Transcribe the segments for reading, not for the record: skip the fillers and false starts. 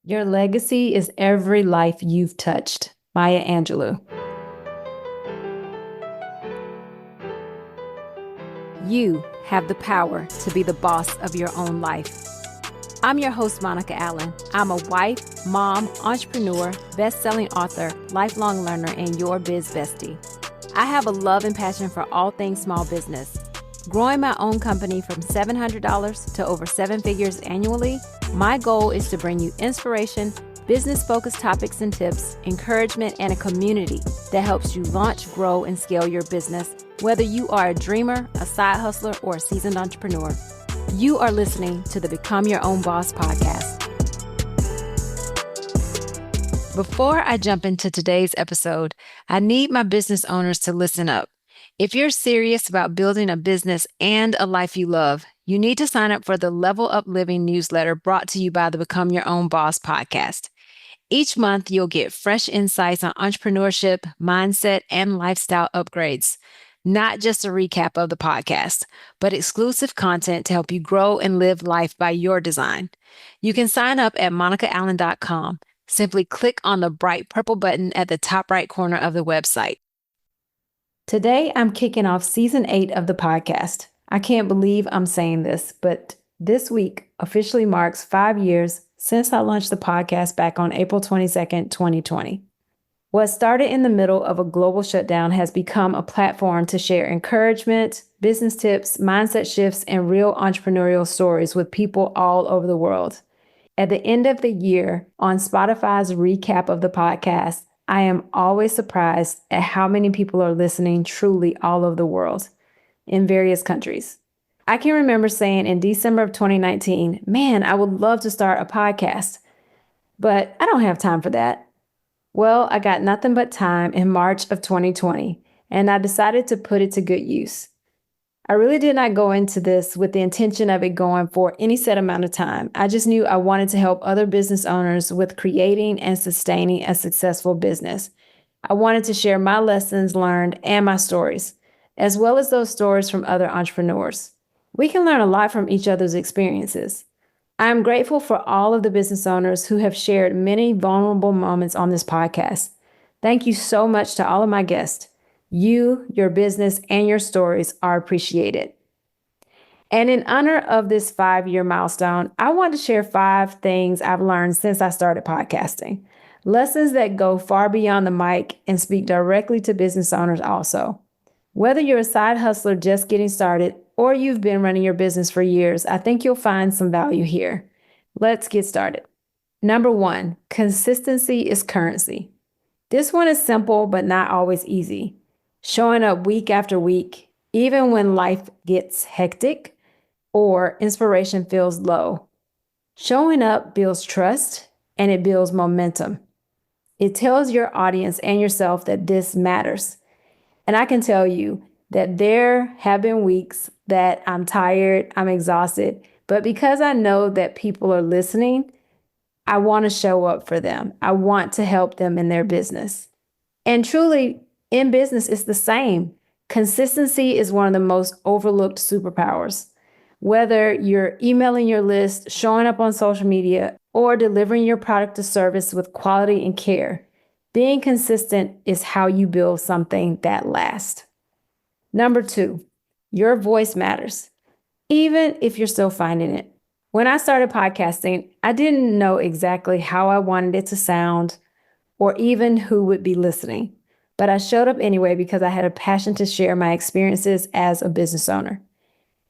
Your legacy is every life you've touched. Maya Angelou. You have the power to be the boss of your own life. I'm your host, Monica Allen. I'm a wife, mom, entrepreneur, best-selling author, lifelong learner, and your biz bestie. I have a love and passion for all things small business. Growing my own company from $700 to over 7 figures annually, my goal is to bring you inspiration, business-focused topics and tips, encouragement, and a community that helps you launch, grow, and scale your business, whether you are a dreamer, a side hustler, or a seasoned entrepreneur. You are listening to the Become Your Own Boss podcast. Before I jump into today's episode, I need my business owners to listen up. If you're serious about building a business and a life you love, you need to sign up for the Level Up Living newsletter brought to you by the Become Your Own Boss podcast. Each month, you'll get fresh insights on entrepreneurship, mindset, and lifestyle upgrades. Not just a recap of the podcast, but exclusive content to help you grow and live life by your design. You can sign up at monicaallen.com. Simply click on the bright purple button at the top right corner of the website. Today, I'm kicking off season 8 of the podcast. I can't believe I'm saying this, but this week officially marks 5 years since I launched the podcast back on April 22nd, 2020. What started in the middle of a global shutdown has become a platform to share encouragement, business tips, mindset shifts, and real entrepreneurial stories with people all over the world. At the end of the year, on Spotify's recap of the podcast, I am always surprised at how many people are listening truly all over the world in various countries. I can remember saying in December of 2019, man, I would love to start a podcast, but I don't have time for that. Well, I got nothing but time in March of 2020, and I decided to put it to good use. I really did not go into this with the intention of it going for any set amount of time. I just knew I wanted to help other business owners with creating and sustaining a successful business. I wanted to share my lessons learned and my stories, as well as those stories from other entrepreneurs. We can learn a lot from each other's experiences. I am grateful for all of the business owners who have shared many vulnerable moments on this podcast. Thank you so much to all of my guests. You, your business, and your stories are appreciated. And in honor of this 5-year milestone, I want to share 5 things I've learned since I started podcasting. Lessons that go far beyond the mic and speak directly to business owners also. Whether you're a side hustler just getting started or you've been running your business for years, I think you'll find some value here. Let's get started. Number 1, consistency is currency. This one is simple, but not always easy. Showing up week after week, even when life gets hectic or inspiration feels low. Showing up builds trust and it builds momentum. It tells your audience and yourself that this matters. And I can tell you that there have been weeks that I'm tired, I'm exhausted, but because I know that people are listening, I want to show up for them. I want to help them in their business. And truly, in business, it's the same. Consistency is one of the most overlooked superpowers. Whether you're emailing your list, showing up on social media, or delivering your product or service with quality and care, being consistent is how you build something that lasts. Number 2, your voice matters, even if you're still finding it. When I started podcasting, I didn't know exactly how I wanted it to sound or even who would be listening. But I showed up anyway because I had a passion to share my experiences as a business owner.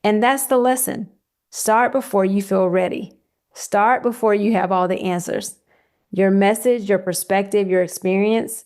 And that's the lesson. Start before you feel ready. Start before you have all the answers. Your message, your perspective, your experience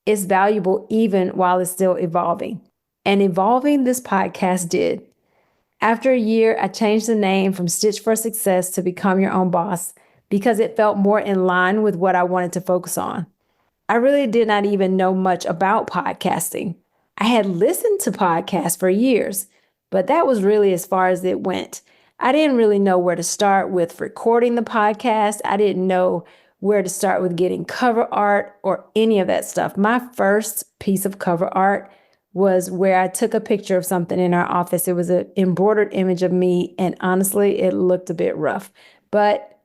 is valuable even while it's still evolving. And evolving this podcast did. After a year, I changed the name from Stitch for Success to Become Your Own Boss because it felt more in line with what I wanted to focus on. I really did not even know much about podcasting. I had listened to podcasts for years, but that was really as far as it went. I didn't really know where to start with recording the podcast. I didn't know where to start with getting cover art or any of that stuff. My first piece of cover art was where I took a picture of something in our office. It was an embroidered image of me, and honestly, it looked a bit rough. But,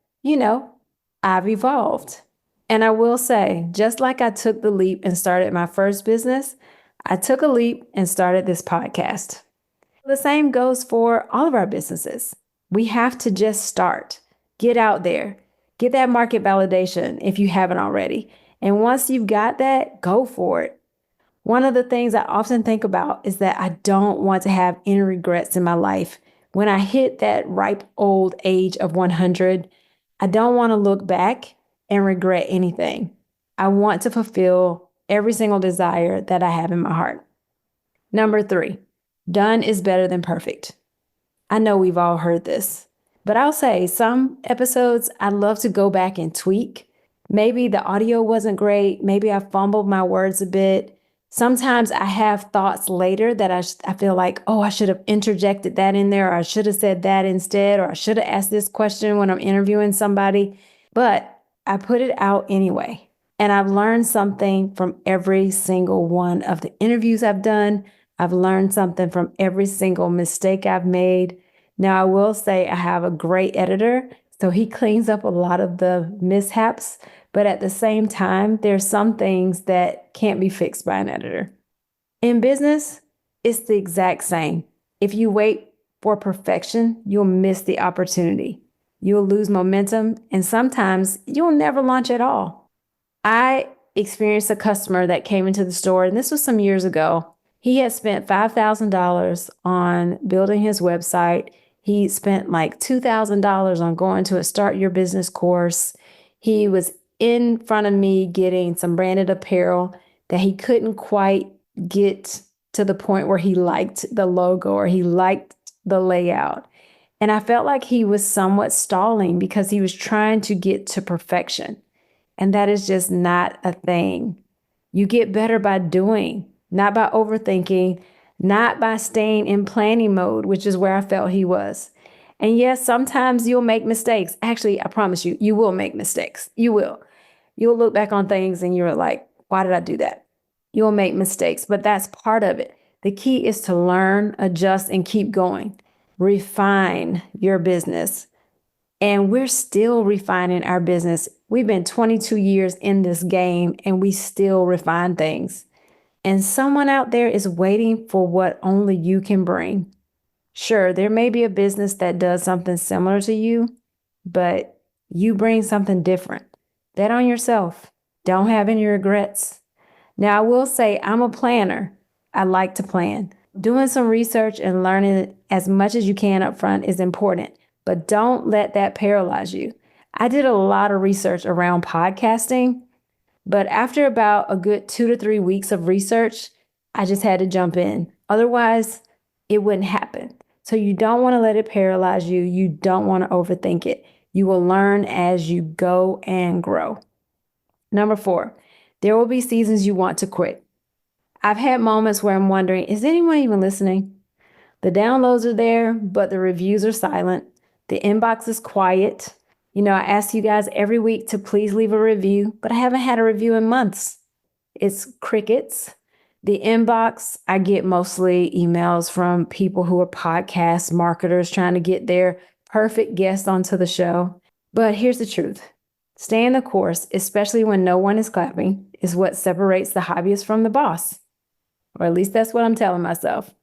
I've evolved. And I will say, just like I took the leap and started my first business, I took a leap and started this podcast. The same goes for all of our businesses. We have to just start, get out there, get that market validation if you haven't already. And once you've got that, go for it. One of the things I often think about is that I don't want to have any regrets in my life. When I hit that ripe old age of 100, I don't want to look back and regret anything. I want to fulfill every single desire that I have in my heart. Number 3, done is better than perfect. I know we've all heard this, but I'll say some episodes I'd love to go back and tweak. Maybe the audio wasn't great. Maybe I fumbled my words a bit. Sometimes I have thoughts later that I feel like, oh, I should have interjected that in there, or I should have said that instead, or I should have asked this question when I'm interviewing somebody. But I put it out anyway. And I've learned something from every single one of the interviews I've done. I've learned something from every single mistake I've made. Now, I will say I have a great editor, so he cleans up a lot of the mishaps. But at the same time, there's some things that can't be fixed by an editor. In business, it's the exact same. If you wait for perfection, you'll miss the opportunity. You'll lose momentum, and sometimes you'll never launch at all. I experienced a customer that came into the store, and this was some years ago. He had spent $5,000 on building his website. He spent like $2,000 on going to a Start Your Business course. He was in front of me getting some branded apparel that he couldn't quite get to the point where he liked the logo or he liked the layout. And I felt like he was somewhat stalling because he was trying to get to perfection. And that is just not a thing. You get better by doing, not by overthinking, not by staying in planning mode, which is where I felt he was. And yes, sometimes you'll make mistakes. Actually, I promise you, you will make mistakes. You will. You'll look back on things and you're like, why did I do that? You'll make mistakes, but that's part of it. The key is to learn, adjust, and keep going. Refine your business. And we're still refining our business. We've been 22 years in this game and we still refine things. And someone out there is waiting for what only you can bring. Sure, there may be a business that does something similar to you, but you bring something different. Bet on yourself. Don't have any regrets. Now, I will say I'm a planner. I like to plan. Doing some research and learning as much as you can up front is important, but don't let that paralyze you. I did a lot of research around podcasting, but after about a good 2 to 3 weeks of research, I just had to jump in. Otherwise, it wouldn't happen. So you don't want to let it paralyze you. You don't want to overthink it. You will learn as you go and grow. Number 4, there will be seasons you want to quit. I've had moments where I'm wondering, is anyone even listening? The downloads are there, but the reviews are silent. The inbox is quiet. I ask you guys every week to please leave a review, but I haven't had a review in months. It's crickets. The inbox, I get mostly emails from people who are podcast marketers trying to get their perfect guest onto the show. But here's the truth. Staying the course, especially when no one is clapping, is what separates the hobbyist from the boss. Or at least that's what I'm telling myself.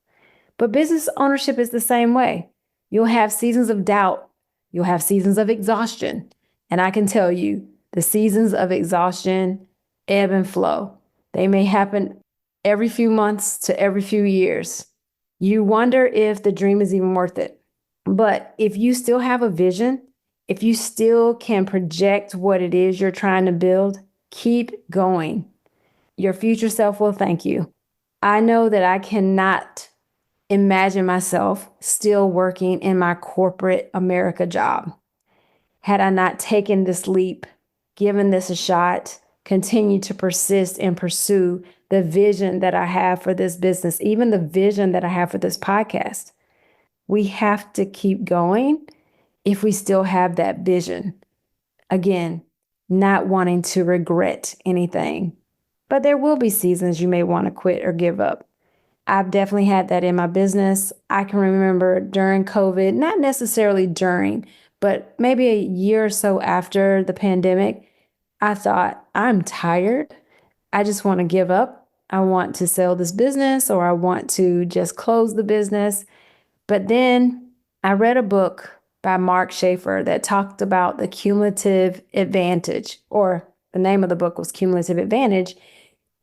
But business ownership is the same way. You'll have seasons of doubt. You'll have seasons of exhaustion. And I can tell you, the seasons of exhaustion ebb and flow. They may happen every few months to every few years. You wonder if the dream is even worth it. But if you still have a vision, if you still can project what it is you're trying to build, keep going. Your future self will thank you. I know that I cannot imagine myself still working in my corporate America job. Had I not taken this leap, given this a shot, continued to persist and pursue the vision that I have for this business, even the vision that I have for this podcast. We have to keep going if we still have that vision. Again, not wanting to regret anything. But there will be seasons you may want to quit or give up. I've definitely had that in my business. I can remember during COVID, not necessarily during, But maybe a year or so after the pandemic, I thought, I'm tired. I just want to give up. I want to sell this business or I want to just close the business. But then I read a book by Mark Schaefer that talked about the cumulative advantage, or the name of the book was Cumulative Advantage.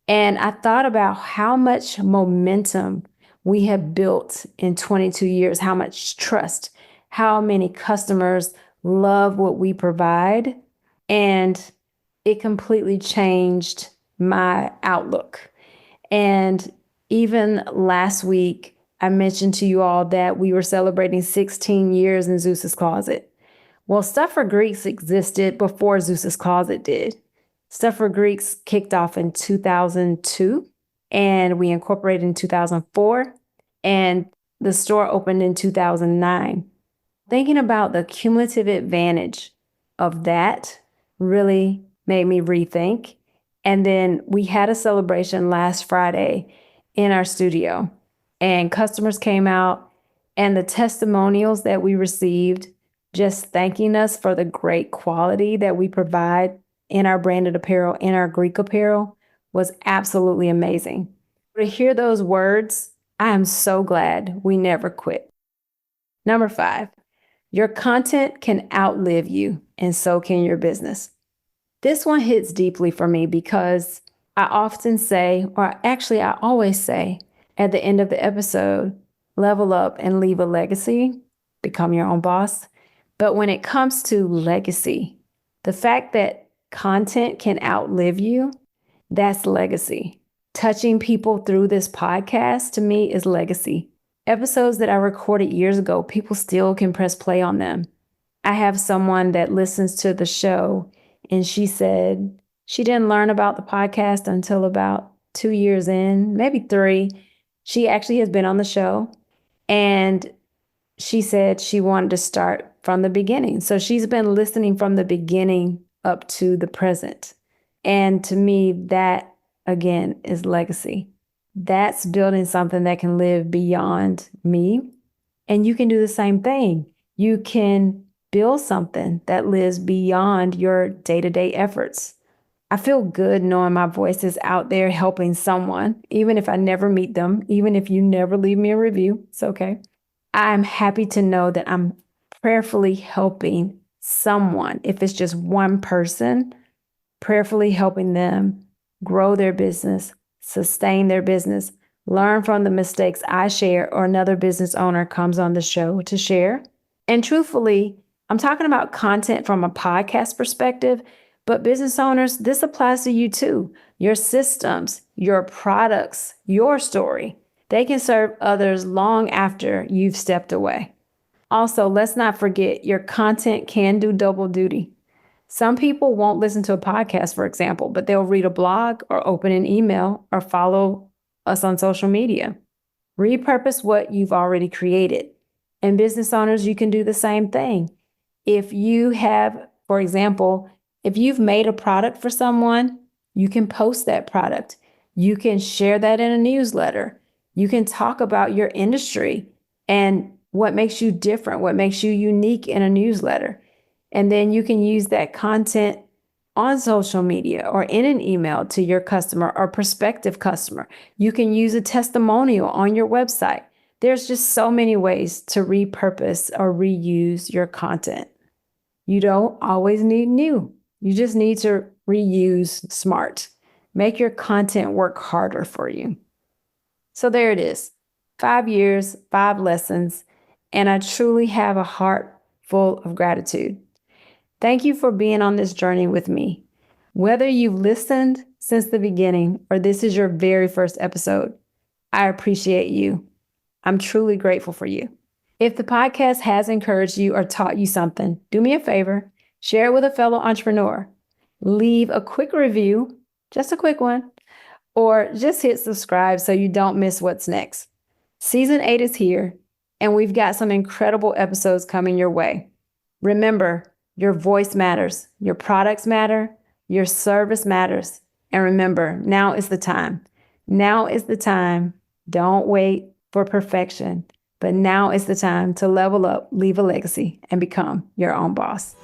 And I thought about how much momentum we have built in 22 years, how much trust, how many customers love what we provide. And it completely changed my outlook. And even last week, I mentioned to you all that we were celebrating 16 years in Zeus's Closet. Well, Stuff for Greeks existed before Zeus's Closet did. Stuff for Greeks kicked off in 2002, and we incorporated in 2004, and the store opened in 2009. Thinking about the cumulative advantage of that really made me rethink. And then we had a celebration last Friday in our studio, and customers came out, and the testimonials that we received just thanking us for the great quality that we provide in our branded apparel, in our Greek apparel, was absolutely amazing. To hear those words, I am so glad we never quit. Number 5, your content can outlive you, and so can your business. This one hits deeply for me because I often say, or actually I always say at the end of the episode, level up and leave a legacy, become your own boss. But when it comes to legacy, the fact that content can outlive you, that's legacy. Touching people through this podcast to me is legacy. Episodes that I recorded years ago, people still can press play on them. I have someone that listens to the show, and she said she didn't learn about the podcast until about 2 years in, maybe 3. She actually has been on the show, and she said she wanted to start from the beginning. So she's been listening from the beginning up to the present. And to me, that again is legacy. That's building something that can live beyond me. And you can do the same thing. You can build something that lives beyond your day-to-day efforts. I feel good knowing my voice is out there helping someone, even if I never meet them, even if you never leave me a review, it's okay. I'm happy to know that I'm prayerfully helping someone, if it's just one person, prayerfully helping them grow their business, sustain their business, learn from the mistakes I share or another business owner comes on the show to share. And truthfully, I'm talking about content from a podcast perspective, but business owners, this applies to you too. Your systems, your products, your story, they can serve others long after you've stepped away. Also, let's not forget your content can do double duty. Some people won't listen to a podcast, for example, but they'll read a blog or open an email or follow us on social media. Repurpose what you've already created. And business owners, you can do the same thing. If you have, for example, if you've made a product for someone, you can post that product. You can share that in a newsletter. You can talk about your industry and what makes you different, what makes you unique in a newsletter. And then you can use that content on social media or in an email to your customer or prospective customer. You can use a testimonial on your website. There's just so many ways to repurpose or reuse your content. You don't always need new. You just need to reuse smart. Make your content work harder for you. So there it is. 5 years, 5 lessons, and I truly have a heart full of gratitude. Thank you for being on this journey with me. Whether you've listened since the beginning or this is your very first episode, I appreciate you. I'm truly grateful for you. If the podcast has encouraged you or taught you something, do me a favor, share it with a fellow entrepreneur. Leave a quick review, just a quick one, or just hit subscribe so you don't miss what's next. Season 8 is here, and we've got some incredible episodes coming your way. Remember, your voice matters, your products matter, your service matters. And remember, now is the time. Now is the time. Don't wait for perfection. But now is the time to level up, leave a legacy, and become your own boss.